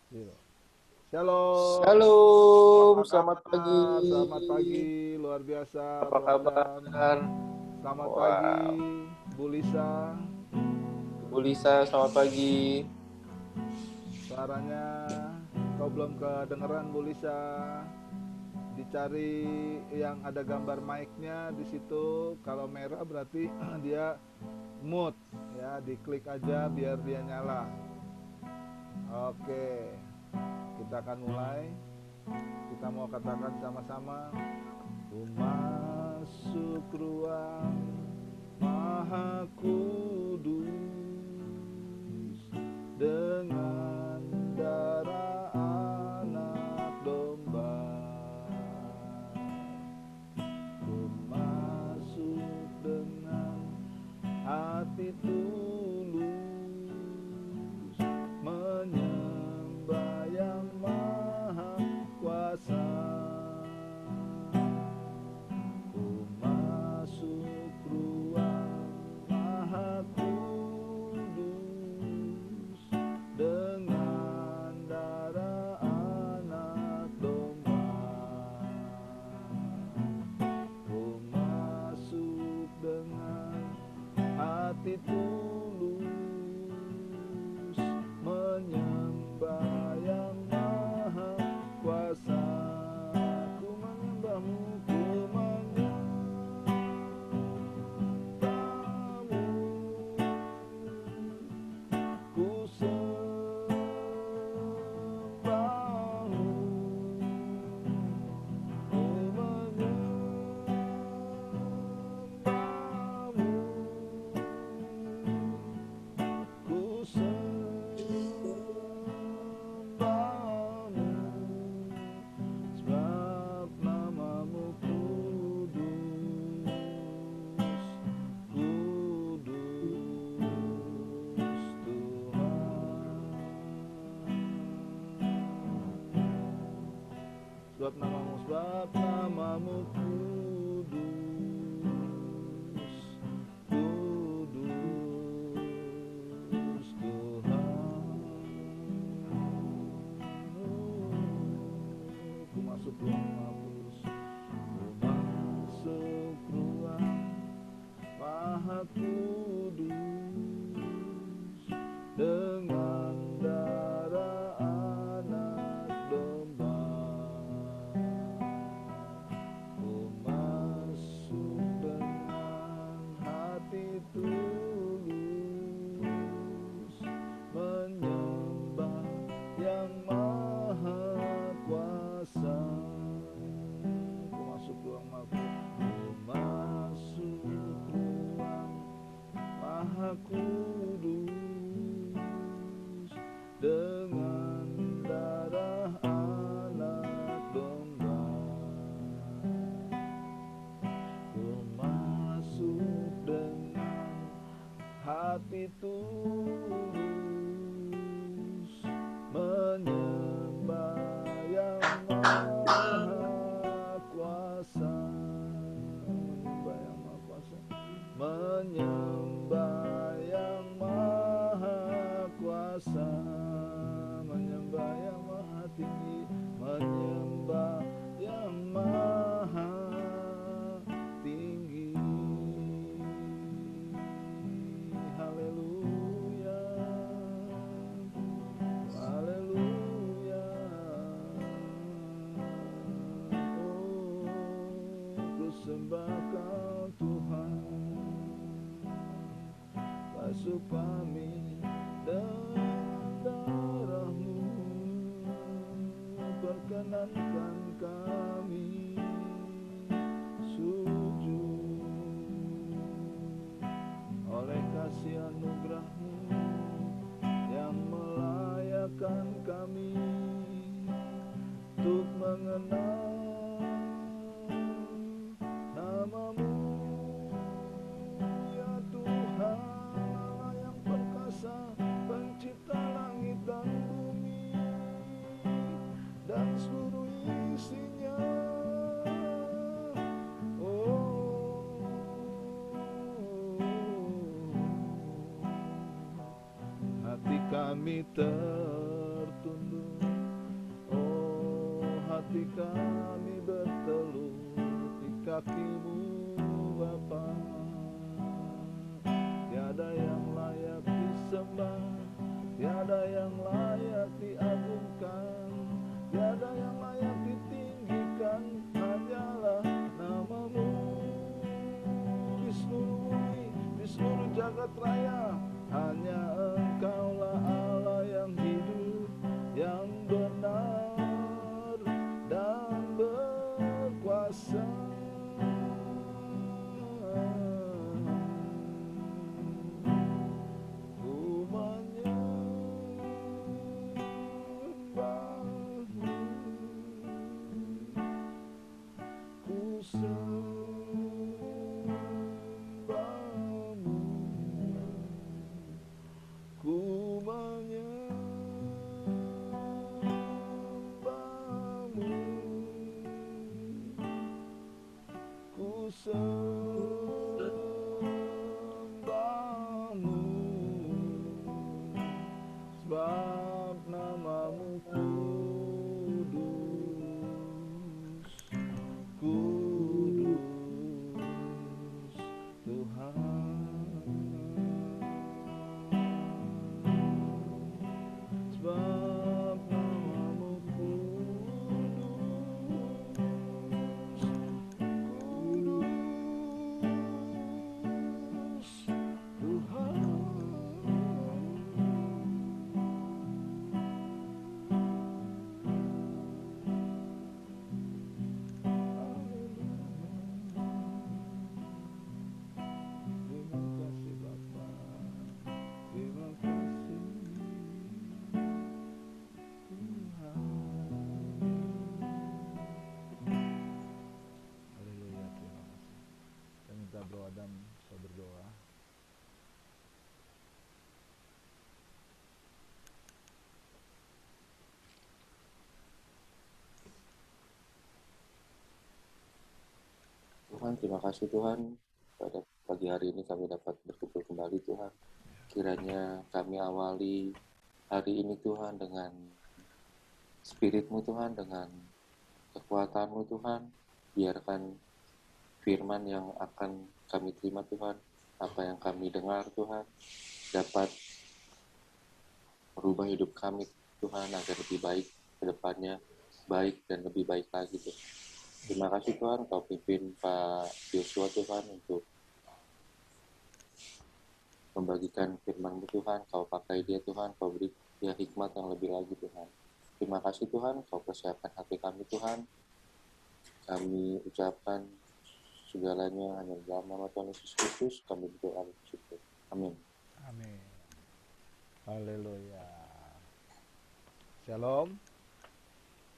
Zero. Shalom, Shalom, apa selamat pagi. kabar? Selamat pagi, luar biasa, Apa Brother. kabar? Selamat pagi, Wow, Bu Lisa. Bu Lisa, selamat pagi. Suaranya kau belum kedengeran, Bu Lisa. Dicari yang ada gambar mic-nya di situ. Kalau merah berarti dia mute, ya. Diklik aja biar dia nyala. Oke, kita akan mulai. Kita mau katakan sama-sama, ku masuk ruang Maha Kudus dengan darah anak domba. Ku masuk dengan hati tulus menyembah yang maha kuasa. Ku masuk ruang Maha Kudus dengan darah anak domba. Ku masuk dengan hati tulus menyembah yang maha kuasa. Ku menyembahmu, ku menyembahmu, ku sembahmu, ku menyembahmu, ku sembahmu, sebab namamu kudus, kudus Tuhan. Sebab namamu kudus, kudus Tuhan. Ku masuk ruang Maha Kudus, ku masuk ruang Maha Kudus dengan darah anak domba. Ku masuk dengan hati tulus menyembah yang maha kuasa. Ku masuk ruang Maha Kudus, ku masuk ruang Maha Kudus dengan darah anak domba. Ku masuk dengan hati tulus menyembah yang maha kuasa. Menyembah yang maha kuasa, menyembah yang maha kuasa, menyembah yang maha tinggi, menyembah yang maha tinggi. Haleluya, haleluya. Oh, ku sembah Kau Tuhan, basuh kami dengan darah-Mu, perkenankan kami sujud oleh kasih anugerah-Mu yang melayakkan kami untuk mengenal namamu, ya Tuhan Allah yang perkasa, pencipta langit dan bumi dan seluruh isinya. Oh, hati kami tertunduk Tuhan, terima kasih Tuhan. Pada pagi hari ini kami dapat berkumpul kembali Tuhan. Kiranya kami awali hari ini Tuhan dengan Spirit-Mu Tuhan, dengan kekuatan-Mu Tuhan. Biarkan firman yang akan kami terima Tuhan, apa yang kami dengar Tuhan, dapat merubah hidup kami Tuhan agar lebih baik ke depannya, baik dan lebih baik lagi Tuhan. Terima kasih Tuhan, Kau pimpin Pak Joshua Tuhan untuk membagikan firman-Mu Tuhan, Kau pakai dia Tuhan, Kau beri dia hikmat yang lebih lagi Tuhan. Terima kasih Tuhan, Kau persiapkan hati kami Tuhan. Kami ucapkan segalanya hanya dalam nama Tuhan Yesus Kristus, kami berdoa bersyukur. Amin. Amin. Haleluya. Shalom.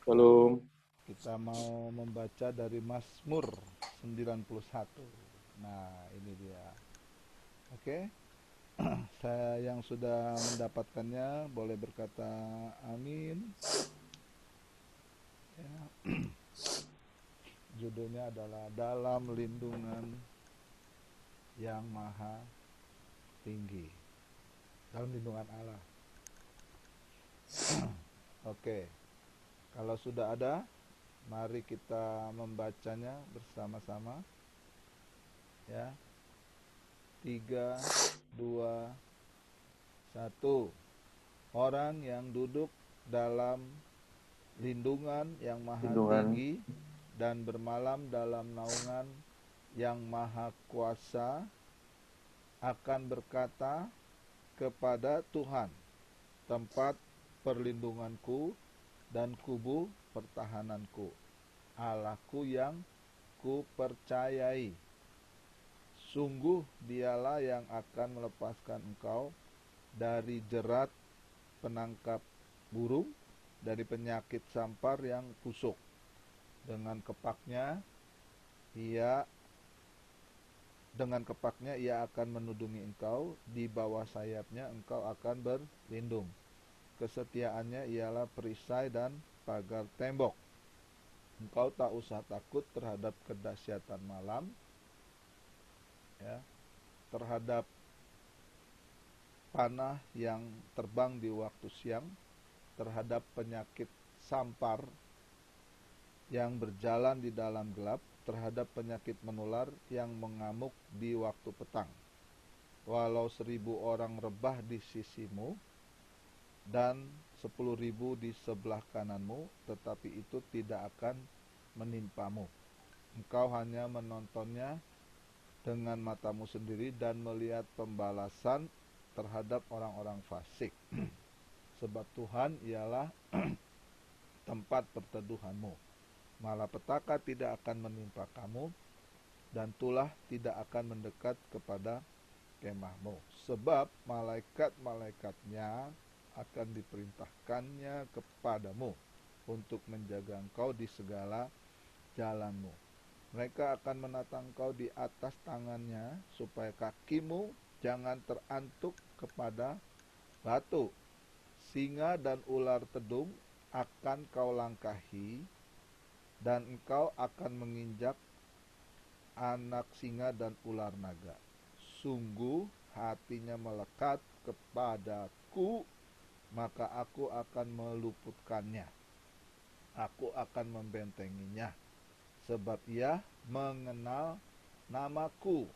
Shalom. Kita mau membaca dari Mazmur 91. Nah, ini dia. Oke. Saya yang sudah mendapatkannya boleh berkata amin. Ya. Judulnya adalah Dalam Lindungan yang Maha Tinggi. Dalam lindungan Allah. Oke. Kalau sudah ada, mari kita membacanya bersama-sama. Ya. 3, 2, 1. Orang yang duduk dalam lindungan yang maha tinggi dan bermalam dalam naungan yang maha kuasa akan berkata kepada Tuhan, tempat perlindunganku dan kubu pertahananku, Allahku yang kupercayai. Sungguh dialah yang akan melepaskan engkau dari jerat penangkap burung, dari penyakit sampar yang kusuk. Dengan kepaknya ia akan menudungi engkau, di bawah sayapnya engkau akan berlindung. Kesetiaannya ialah perisai dan pagar tembok. Engkau tak usah takut terhadap kedahsyatan malam, ya, terhadap panah yang terbang di waktu siang, terhadap penyakit sampar yang berjalan di dalam gelap, terhadap penyakit menular yang mengamuk di waktu petang. Walau 1000 orang rebah di sisimu dan 10.000 di sebelah kananmu, tetapi itu tidak akan menimpamu. Engkau hanya menontonnya dengan matamu sendiri dan melihat pembalasan terhadap orang-orang fasik. Sebab Tuhan ialah tempat perteduhanmu. Malapetaka tidak akan menimpa kamu, dan tulah tidak akan mendekat kepada kemahmu. Sebab malaikat-malaikatnya akan diperintahkannya kepadamu untuk menjaga engkau di segala jalanmu. Mereka akan menatang engkau di atas tangannya, supaya kakimu jangan terantuk kepada batu. Singa dan ular tedung akan kau langkahi, dan engkau akan menginjak anak singa dan ular naga. Sungguh hatinya melekat kepadaku, maka aku akan meluputkannya. Aku akan membentenginya, sebab ia mengenal namaku.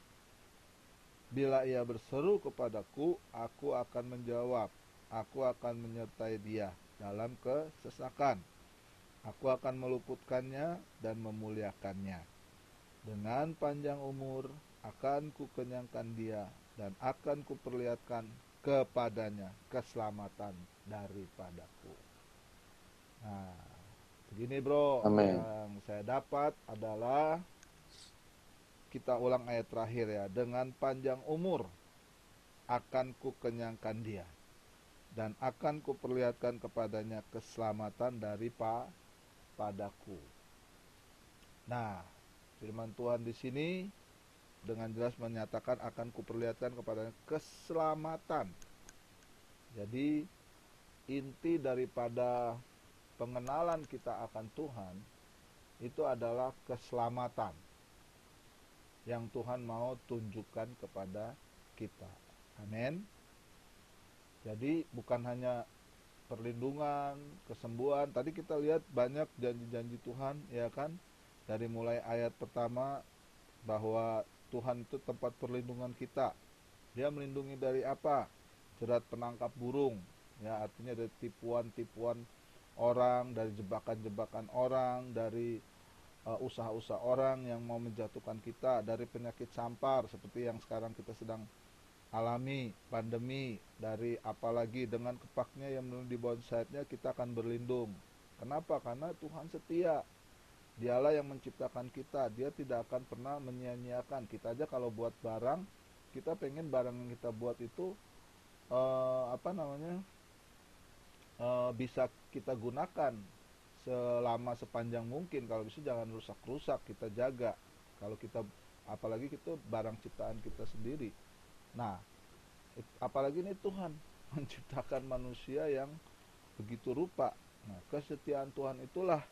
Bila ia berseru kepadaku, aku akan menjawab. Aku akan menyertai dia dalam kesesakan. Aku akan meluputkannya dan memuliakannya. Dengan panjang umur akan kukenyangkan dia, dan akan kuperlihatkan kepadanya keselamatan daripadaku. Nah, begini bro. Amin. Yang saya dapat adalah, kita ulang ayat terakhir ya. Dengan panjang umur akan kukenyangkan dia, dan akan kuperlihatkan kepadanya keselamatan padaku. Nah, firman Tuhan di sini dengan jelas menyatakan akan kuperlihatkan kepadanya keselamatan. Jadi inti daripada pengenalan kita akan Tuhan itu adalah keselamatan. yang Tuhan mau tunjukkan kepada kita. Amin. Jadi bukan hanya perlindungan, kesembuhan. Tadi kita lihat banyak janji-janji Tuhan, ya kan? Dari mulai ayat pertama bahwa Tuhan itu tempat perlindungan kita. Dia melindungi dari apa? Jerat penangkap burung, ya, artinya dari tipuan-tipuan orang, dari jebakan-jebakan orang, dari usaha-usaha orang yang mau menjatuhkan kita, dari penyakit sampar seperti yang sekarang kita sedang alami, pandemi, dari apalagi dengan kepaknya yang di bawah sayapnya kita akan berlindung. Kenapa? Karena Tuhan setia. Dialah yang menciptakan kita. Dia tidak akan pernah menyia-nyiakan. Kita aja kalau buat barang, kita pengen barang yang kita buat itu bisa kita gunakan selama sepanjang mungkin. Kalau bisa jangan rusak-rusak, kita jaga. Kalau kita, apalagi itu barang ciptaan kita sendiri. Nah, apalagi ini Tuhan menciptakan manusia yang begitu rupa. Nah, kesetiaan Tuhan itulah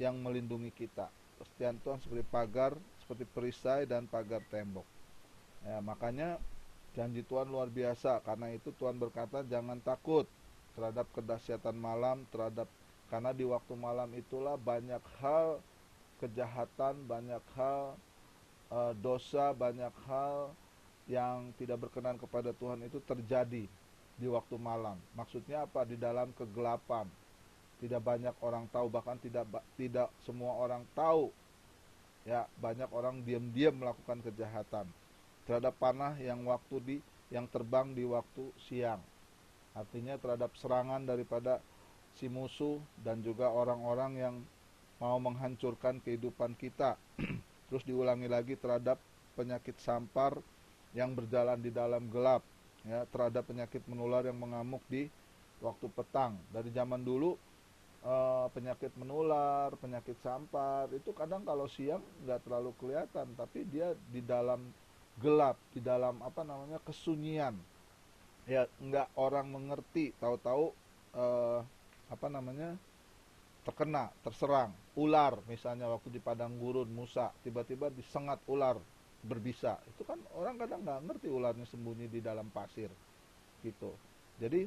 yang melindungi kita. Kesetiaan Tuhan seperti pagar, seperti perisai dan pagar tembok. Ya, makanya janji Tuhan luar biasa. Karena itu Tuhan berkata, jangan takut terhadap kedahsyatan malam, karena di waktu malam itulah banyak hal kejahatan, banyak hal dosa, banyak hal yang tidak berkenan kepada Tuhan itu terjadi di waktu malam. Maksudnya apa? Di dalam kegelapan. Tidak banyak orang tahu, bahkan tidak semua orang tahu. Ya, banyak orang diam-diam melakukan kejahatan terhadap panah yang terbang di waktu siang. Artinya terhadap serangan daripada si musuh dan juga orang-orang yang mau menghancurkan kehidupan kita. Terus diulangi lagi terhadap penyakit sampar yang berjalan di dalam gelap, ya, terhadap penyakit menular yang mengamuk di waktu petang. Dari zaman dulu penyakit menular, penyakit sampar itu kadang kalau siang nggak terlalu kelihatan, tapi dia di dalam gelap, di dalam kesunyian, ya, nggak orang mengerti. Tahu-tahu terserang ular, misalnya waktu di padang gurun Musa tiba-tiba disengat ular berbisa. Itu kan orang kadang nggak ngerti ularnya sembunyi di dalam pasir gitu. Jadi,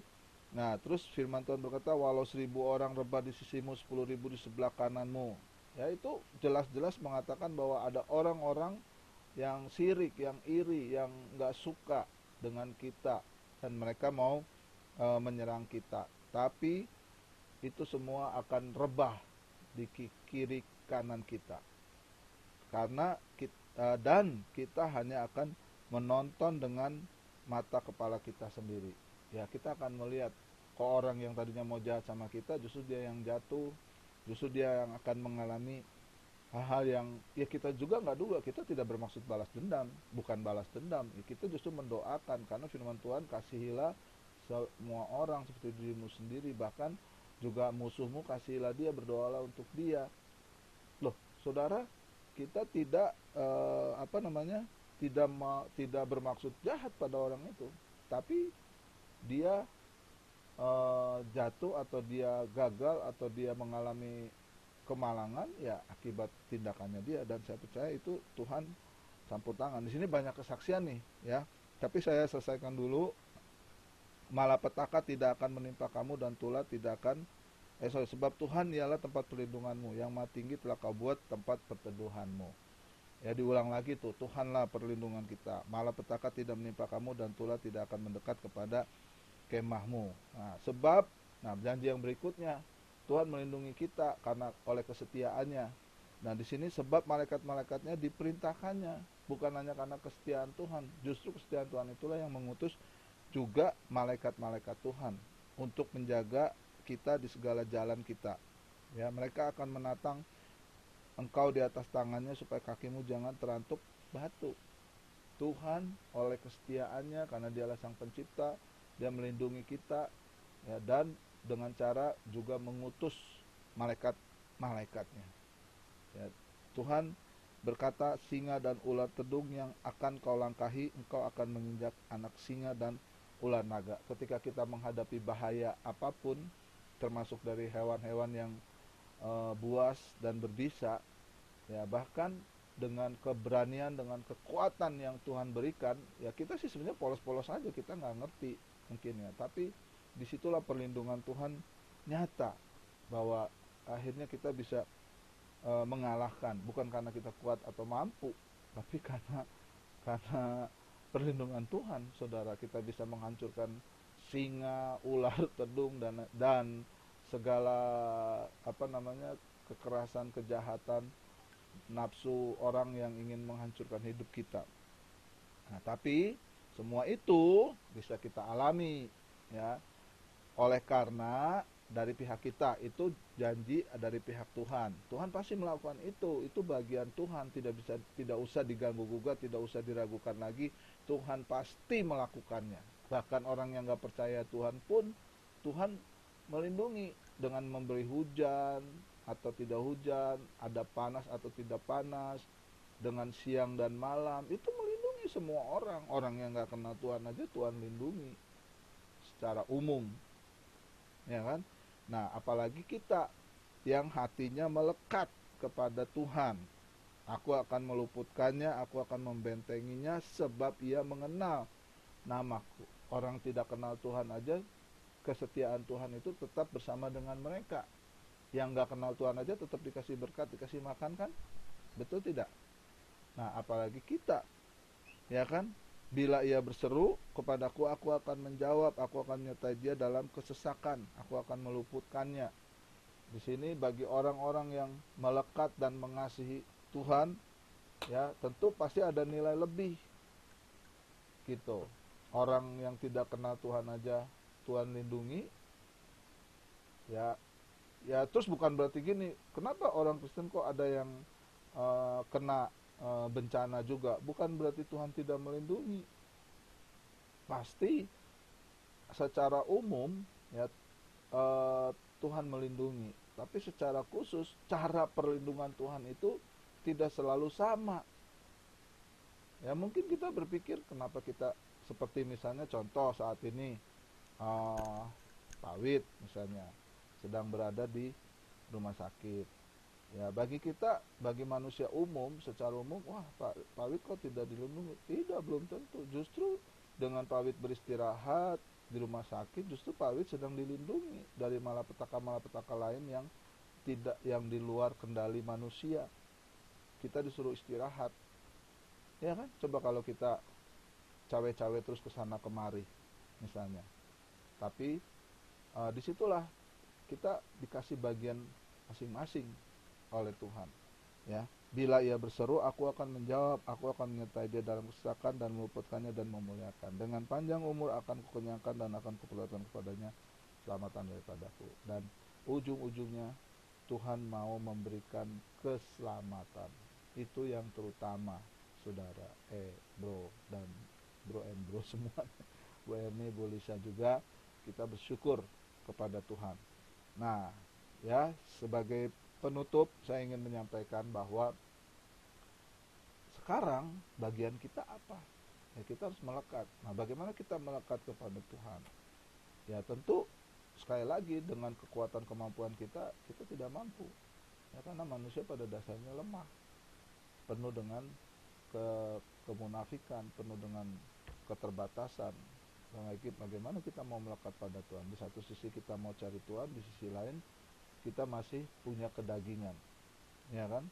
nah, terus firman Tuhan berkata, walau 1.000 orang rebah di sisimu, 10.000 di sebelah kananmu. Ya, itu jelas-jelas mengatakan bahwa ada orang-orang yang sirik, yang iri, yang nggak suka dengan kita, dan mereka mau menyerang kita. Tapi itu semua akan rebah di kiri kanan kita. Karena dan kita hanya akan menonton dengan mata kepala kita sendiri. Ya, kita akan melihat kok orang yang tadinya mau jahat sama kita, justru dia yang jatuh, justru dia yang akan mengalami hal-hal yang ya kita juga nggak duga. Kita tidak bermaksud balas dendam, bukan balas dendam. Ya, kita justru mendoakan, karena firman Tuhan, kasihilah semua orang seperti dirimu sendiri, bahkan juga musuhmu kasihilah dia, berdoalah untuk dia. Loh, saudara, kita tidak tidak bermaksud jahat pada orang itu, tapi dia jatuh atau dia gagal atau dia mengalami kemalangan, ya akibat tindakannya dia. Dan saya percaya itu Tuhan campur tangan. Di sini banyak kesaksian nih, ya. Tapi saya selesaikan dulu. Malapetaka tidak akan menimpa kamu dan tulah tidak akan sebab Tuhan ialah tempat perlindunganmu, yang Maha Tinggi telah kau buat tempat perteduhanmu. Ya, diulang lagi tuh, Tuhanlah perlindungan kita. Malapetaka tidak menimpa kamu dan tulah tidak akan mendekat kepada kemahmu. Nah, janji yang berikutnya, Tuhan melindungi kita karena oleh kesetiaannya. Nah, di sini sebab malaikat-malaikatnya diperintahkannya, bukan hanya karena kesetiaan Tuhan. Justru kesetiaan Tuhan itulah yang mengutus juga malaikat-malaikat Tuhan untuk menjaga kita di segala jalan kita. Ya, mereka akan menatang engkau di atas tangannya supaya kakimu jangan terantuk batu. Tuhan oleh kesetiaannya, karena dialah sang pencipta, dia melindungi kita, ya, dan dengan cara juga mengutus malaikat-malaikatnya. Ya, Tuhan berkata, singa dan ular tedung yang akan kau langkahi, engkau akan menginjak anak singa dan ular naga. Ketika kita menghadapi bahaya apapun, termasuk dari hewan-hewan yang buas dan berbisa, ya, bahkan dengan keberanian, dengan kekuatan yang Tuhan berikan, ya kita sih sebenarnya polos-polos aja, kita nggak ngerti mungkin ya. Tapi disitulah perlindungan Tuhan nyata, bahwa akhirnya kita bisa mengalahkan, bukan karena kita kuat atau mampu, tapi karena perlindungan Tuhan, saudara. Kita bisa menghancurkan singa, ular, tedung, dan segala kekerasan, kejahatan, nafsu orang yang ingin menghancurkan hidup kita. Nah, tapi semua itu bisa kita alami, ya, oleh karena dari pihak kita itu janji dari pihak Tuhan. Tuhan pasti melakukan itu bagian Tuhan, tidak usah diganggu gugat, tidak usah diragukan lagi. Tuhan pasti melakukannya. Bahkan orang yang nggak percaya Tuhan pun Tuhan melindungi dengan memberi hujan atau tidak hujan, ada panas atau tidak panas, dengan siang dan malam, itu melindungi semua orang. Orang yang nggak kenal Tuhan aja Tuhan lindungi secara umum, ya kan? Nah, apalagi kita yang hatinya melekat kepada Tuhan. Aku akan meluputkannya, aku akan membentenginya, sebab ia mengenal namaku. Orang tidak kenal Tuhan aja, kesetiaan Tuhan itu tetap bersama dengan mereka. Yang gak kenal Tuhan aja tetap dikasih berkat, dikasih makan kan? Betul tidak? Nah, apalagi kita, ya kan? Bila ia berseru kepadaku, aku akan menjawab, aku akan menyertai dia dalam kesesakan, aku akan meluputkannya. Di sini bagi orang-orang yang melekat dan mengasihi Tuhan, ya tentu pasti ada nilai lebih, gitu. Orang yang tidak kenal Tuhan aja Tuhan lindungi, ya, ya terus bukan berarti gini, kenapa orang Kristen kok ada yang kena bencana juga? Bukan berarti Tuhan tidak melindungi. Pasti secara umum, ya, Tuhan melindungi, tapi secara khusus cara perlindungan Tuhan itu tidak selalu sama. Ya mungkin kita berpikir kenapa kita, seperti misalnya contoh saat ini Pak Wid misalnya sedang berada di rumah sakit. Ya bagi kita, bagi manusia umum, secara umum, wah Pak Wid kok tidak dilindungi? Tidak, belum tentu. Justru dengan Pak Wid beristirahat di rumah sakit, justru Pak Wid sedang dilindungi dari malapetaka lain yang di luar kendali manusia. Kita disuruh istirahat, ya kan? Coba kalau kita cawe-cawe terus kesana kemari misalnya. Tapi disitulah kita dikasih bagian masing-masing oleh Tuhan, ya. Bila ia berseru, aku akan menjawab, aku akan menyertai dia dalam kesesakan dan meluputkannya dan memuliakan. Dengan panjang umur akan kukenyangkan dan akan kuperlihatkan kepadanya selamatan daripadaku. Dan ujung-ujungnya Tuhan mau memberikan keselamatan. Itu yang terutama, saudara, bro dan bro semua, Bu Erni, Bu Lisa juga, kita bersyukur kepada Tuhan. Nah, ya, sebagai penutup saya ingin menyampaikan bahwa sekarang bagian kita apa? Ya, kita harus melekat. Nah, bagaimana kita melekat kepada Tuhan? Ya tentu sekali lagi dengan kekuatan kemampuan kita tidak mampu. Ya, karena manusia pada dasarnya lemah, penuh dengan kemunafikan, penuh dengan keterbatasan. Bagaimana kita mau melekat pada Tuhan? Di satu sisi kita mau cari Tuhan, di sisi lain kita masih punya kedagingan, ya kan?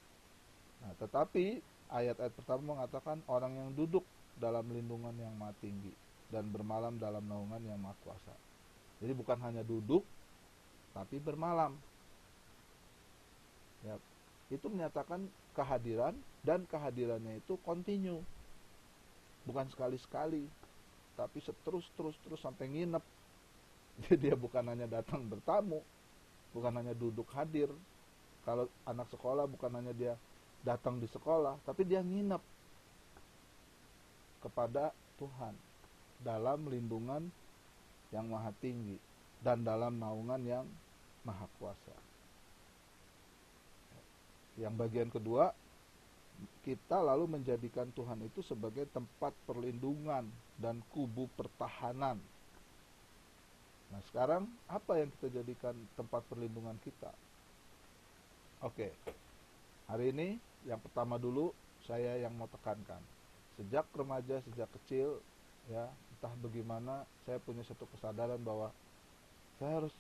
Nah, tetapi ayat-ayat pertama mengatakan orang yang duduk dalam lindungan yang maha tinggi dan bermalam dalam naungan yang maha kuasa. Jadi bukan hanya duduk, tapi bermalam. Ya, itu menyatakan kehadiran, dan kehadirannya itu kontinu, bukan sekali-sekali, tapi terus sampai nginep. Jadi dia bukan hanya datang bertamu, bukan hanya duduk hadir. Kalau anak sekolah bukan hanya dia datang di sekolah, tapi dia nginep kepada Tuhan dalam lindungan yang maha tinggi dan dalam naungan yang maha kuasa. Yang bagian kedua, kita lalu menjadikan Tuhan itu sebagai tempat perlindungan dan kubu pertahanan. Nah, sekarang apa yang kita jadikan tempat perlindungan kita? Oke. Hari ini yang pertama dulu, saya yang mau tekankan. Sejak remaja, sejak kecil, ya, entah bagaimana, saya punya satu kesadaran bahwa saya harus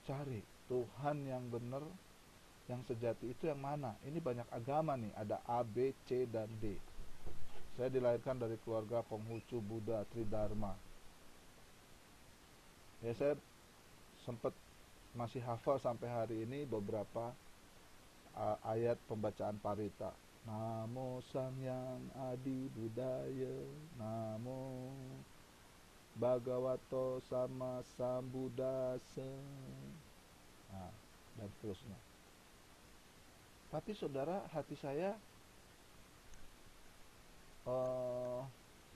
cari Tuhan yang benar, yang sejati itu yang mana. Ini banyak agama nih, ada A, B, C, dan D. Saya dilahirkan dari keluarga Konghucu Buddha Tridharma. Ya, saya sempat masih hafal sampai hari ini beberapa ayat pembacaan parita. Namo Sangyang Adi Budaya, Namo Bhagavato Sama Sambuddhasa, nah, dan seterusnya. Tapi saudara, hati saya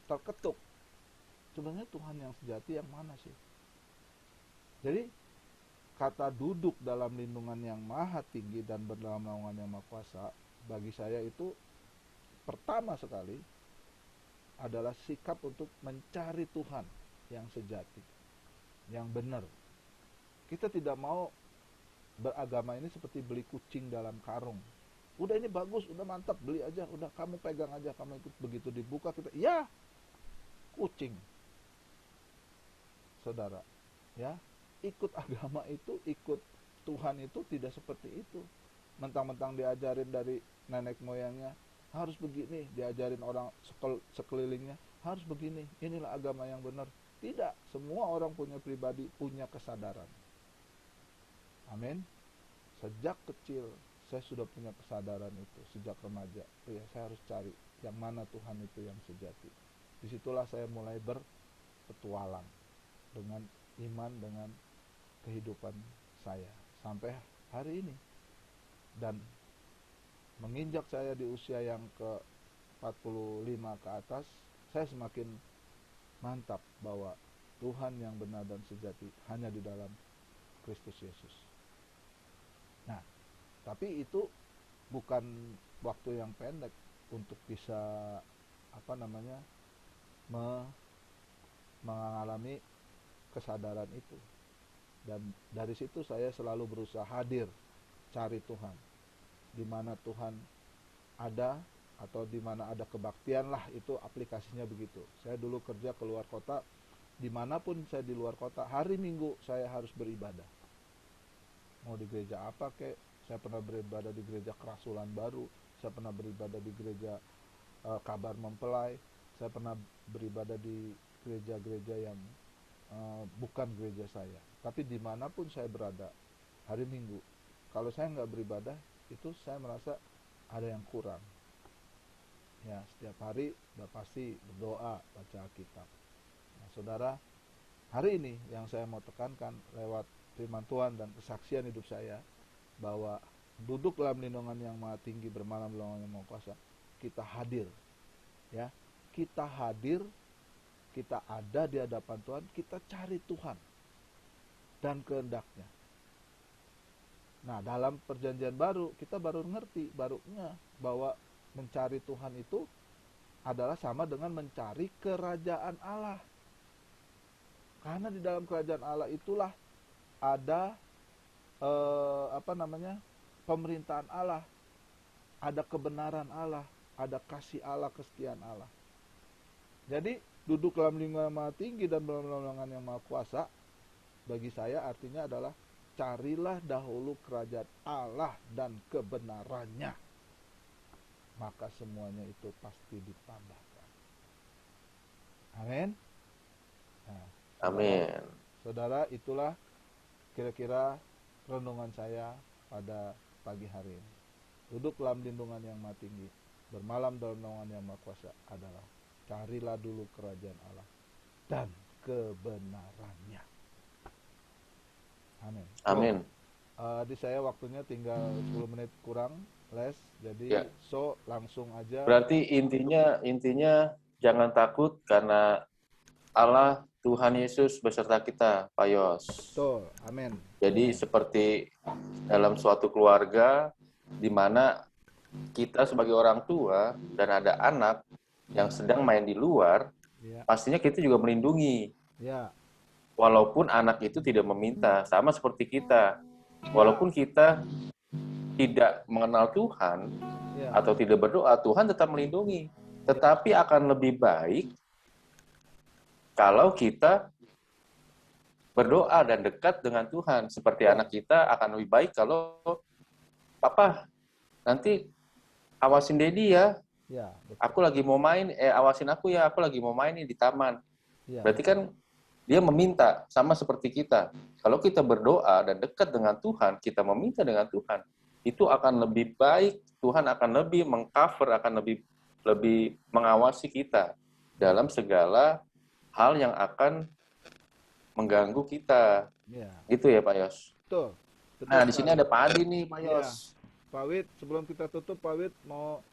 terketuk. Sebenarnya Tuhan yang sejati yang mana sih? Jadi kata duduk dalam lindungan yang maha tinggi dan berdalam naungan yang maha kuasa, bagi saya itu pertama sekali adalah sikap untuk mencari Tuhan yang sejati, yang benar. Kita tidak mau beragama ini seperti beli kucing dalam karung. Udah ini bagus, udah mantap, beli aja, udah kamu pegang aja, kamu ikut. Begitu dibuka kita, ya kucing. Saudara, ya, ikut agama itu, ikut Tuhan itu tidak seperti itu. Mentang-mentang diajarin dari nenek moyangnya harus begini, diajarin orang sekelilingnya harus begini, inilah agama yang benar. Tidak, semua orang punya pribadi, punya kesadaran. Amin. Sejak kecil saya sudah punya kesadaran itu, sejak remaja. Ya, saya harus cari yang mana Tuhan itu yang sejati. Disitulah saya mulai berpetualang dengan iman, dengan kehidupan saya sampai hari ini. Dan menginjak saya di usia yang ke 45 ke atas, saya semakin mantap bahwa Tuhan yang benar dan sejati hanya di dalam Kristus Yesus. Nah, tapi itu bukan waktu yang pendek untuk bisa mengalami kesadaran itu. Dan dari situ saya selalu berusaha hadir, cari Tuhan. Di mana Tuhan ada atau di mana ada kebaktian lah, itu aplikasinya begitu. Saya dulu kerja ke luar kota, dimanapun saya di luar kota, hari Minggu saya harus beribadah. Mau di gereja apa kek, saya pernah beribadah di gereja Kerasulan Baru, saya pernah beribadah di gereja Kabar Mempelai, saya pernah beribadah di gereja-gereja yang bukan gereja saya. Tapi dimanapun saya berada, hari Minggu, kalau saya nggak beribadah, itu saya merasa ada yang kurang. Ya, setiap hari udah pasti berdoa, baca Alkitab. Nah, saudara, hari ini yang saya mau tekankan lewat firman Tuhan dan kesaksian hidup saya, bahwa duduk dalam lindungan yang maha tinggi, bermalam lindungan yang maha kuasa, kita hadir, ya, kita hadir, kita ada di hadapan Tuhan, kita cari Tuhan dan kehendaknya. Nah, dalam perjanjian baru kita baru ngerti, barunya bahwa mencari Tuhan itu adalah sama dengan mencari kerajaan Allah. Karena di dalam kerajaan Allah itulah ada pemerintahan Allah, ada kebenaran Allah, ada kasih Allah, kesetiaan Allah. Jadi duduk dalam lingkungan yang maha tinggi dan lindungan yang maha kuasa, bagi saya artinya adalah carilah dahulu kerajaan Allah dan kebenarannya, maka semuanya itu pasti ditambahkan. Amin. Nah, Amin. Saudara, itulah kira-kira renungan saya pada pagi hari ini. Duduk dalam lindungan yang maha tinggi, bermalam dalam naungan yang maha kuasa adalah carilah dulu kerajaan Allah dan kebenarannya. Amin. Amin. Di saya waktunya tinggal 10 menit kurang, Les. Jadi langsung aja. Berarti intinya jangan takut karena Allah Tuhan Yesus beserta kita, Pak Yos. Betul, amin. Jadi seperti dalam suatu keluarga di mana kita sebagai orang tua dan ada anak yang sedang main di luar, pastinya kita juga melindungi. Ya. Walaupun anak itu tidak meminta, sama seperti kita. Walaupun kita tidak mengenal Tuhan Ya. atau tidak berdoa, Tuhan tetap melindungi. Tetapi akan lebih baik kalau kita berdoa dan dekat dengan Tuhan. Seperti Ya. anak kita akan lebih baik kalau, Papa, nanti awasin Dedi ya. Ya, betul. Aku lagi mau main, awasin aku ya, aku lagi mau main nih di taman. Ya. Berarti kan dia meminta, sama seperti kita. Kalau kita berdoa dan dekat dengan Tuhan, kita meminta dengan Tuhan, itu akan lebih baik. Tuhan akan lebih mengcover, akan lebih mengawasi kita dalam segala hal yang akan mengganggu kita. Ya. Gitu ya Pak Yos. Betul. Betul Nah, di sini sekali. ada Pak Adi nih Pak Ya. Yos. Pak Wid, sebelum kita tutup, Pak Wid mau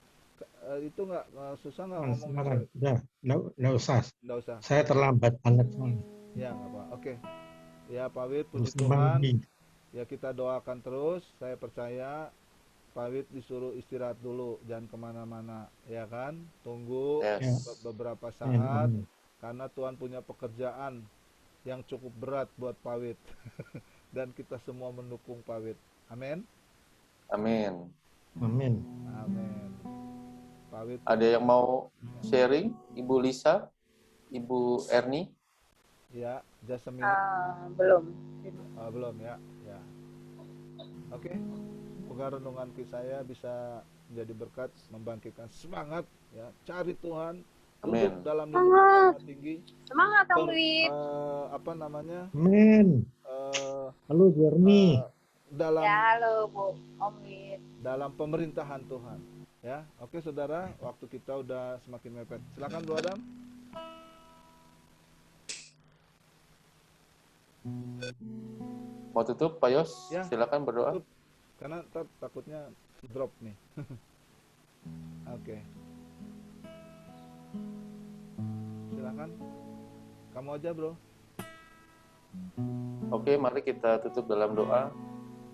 itu nggak susah nggak ngomong? Silakan. Udah, nggak usah. Nggak usah. Saya terlambat banget. Ya, nggak apa. Oke. Ya, Pak Wid, puji Terus Tuhan. mandi. Ya, kita doakan terus. Saya percaya Pak Wid disuruh istirahat dulu, jangan kemana-mana, ya kan? Tunggu Yes. beberapa saat, karena Tuhan punya pekerjaan yang cukup berat buat Pak Wid. Dan kita semua mendukung Pak Wid. Amin. Amin. Amin. Amin. Pak Wid, Ada yang mau sharing? Ibu Lisa? Ibu Erni? ya, just a minute. Belum. Belum ya. Ya. Oke. Semoga renungan saya bisa menjadi berkat, membangkitkan semangat, ya. Cari Tuhan, Amin. duduk dalam lindungan yang tinggi. Semangat Om Wid. Apa namanya? Amin. Halo Jerni. Dalam Ya, halo Bu Om Wid. dalam pemerintahan Tuhan, ya. Oke saudara, waktu kita udah semakin mepet. Silakan Bro Adam. Mau tutup Pak Yos? Ya. Silakan berdoa. Tutup. Karena ntar takutnya drop nih. Oke. Silakan. Kamu aja Bro. Oke, mari kita tutup dalam doa.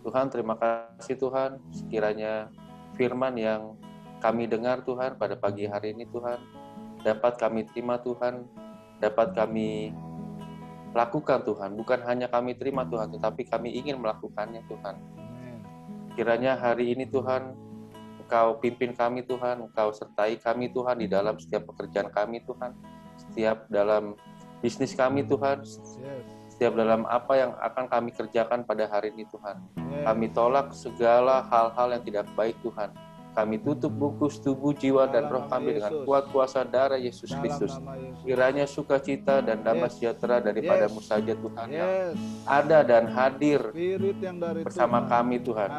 Tuhan, terima kasih Tuhan, sekiranya firman yang kami dengar Tuhan pada pagi hari ini Tuhan, dapat kami terima Tuhan, dapat kami lakukan Tuhan, bukan hanya kami terima Tuhan, tetapi kami ingin melakukannya Tuhan. Kiranya hari ini Tuhan, Engkau pimpin kami Tuhan, Engkau sertai kami Tuhan di dalam setiap pekerjaan kami Tuhan, setiap dalam bisnis kami Tuhan, setiap dalam apa yang akan kami kerjakan pada hari ini Tuhan. Kami tolak segala hal-hal yang tidak baik Tuhan. Kami tutup bungkus tubuh, jiwa, dan roh kami dengan kuat kuasa darah Yesus Kristus. Kiranya sukacita dan damai sejahtera daripadamu saja Tuhan yang ada dan hadir bersama kami Tuhan.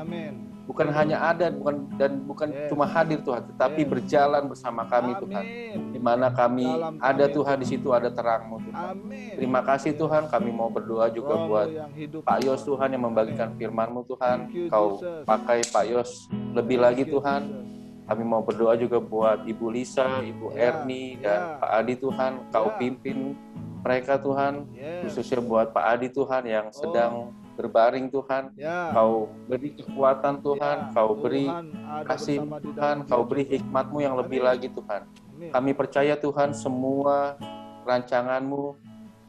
Bukan hanya ada bukan cuma hadir Tuhan, tetapi berjalan bersama kami Tuhan. Di mana kami ada Tuhan, di situ ada terang-Mu Tuhan. Terima kasih Tuhan, kami mau berdoa juga buat Pak Yos Tuhan yang membagikan firman-Mu Tuhan. Kau pakai Pak Yos lebih lagi Tuhan. Kami mau berdoa juga buat Ibu Lisa, Ibu Erni, dan Pak Adi Tuhan. Kau pimpin mereka Tuhan, khususnya buat Pak Adi Tuhan yang sedang berbaring Tuhan, Kau beri kekuatan Tuhan, Kau beri kasih Tuhan, Kau beri hikmat-Mu yang lebih lagi Tuhan. Kami percaya Tuhan semua rancangan-Mu,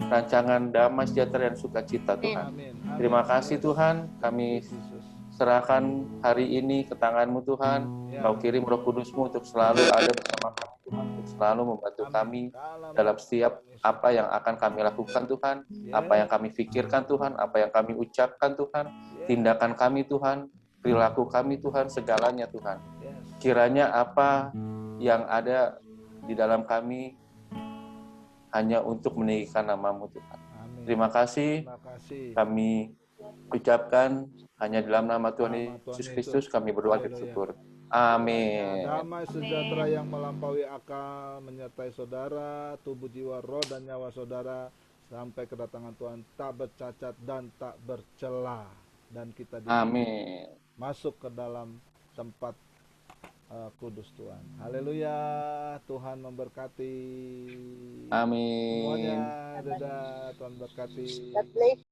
rancangan damai sejahtera dan sukacita Tuhan. Terima kasih Tuhan, kami serahkan hari ini ke tangan-Mu Tuhan. Kau kirim Roh Kudus-Mu untuk selalu ada bersama kami Tuhan, untuk selalu membantu kami dalam setiap apa yang akan kami lakukan Tuhan, apa yang kami pikirkan Tuhan, apa yang kami ucapkan Tuhan, tindakan kami Tuhan, perilaku kami Tuhan, segalanya Tuhan. Kiranya apa yang ada di dalam kami hanya untuk meninggikan nama-Mu Tuhan. Terima kasih, kami ucapkan hanya dalam nama Tuhan Yesus Kristus kami berdoa dan bersyukur. Amin. Damai sejahtera yang melampaui akal menyertai saudara, tubuh, jiwa, roh, dan nyawa saudara sampai kedatangan Tuhan tak bercacat dan tak bercela. Dan kita Amin. Masuk ke dalam tempat kudus Tuhan. Haleluya. Tuhan memberkati. Amin. Semuanya. Dadah. Tuhan berkati. God bless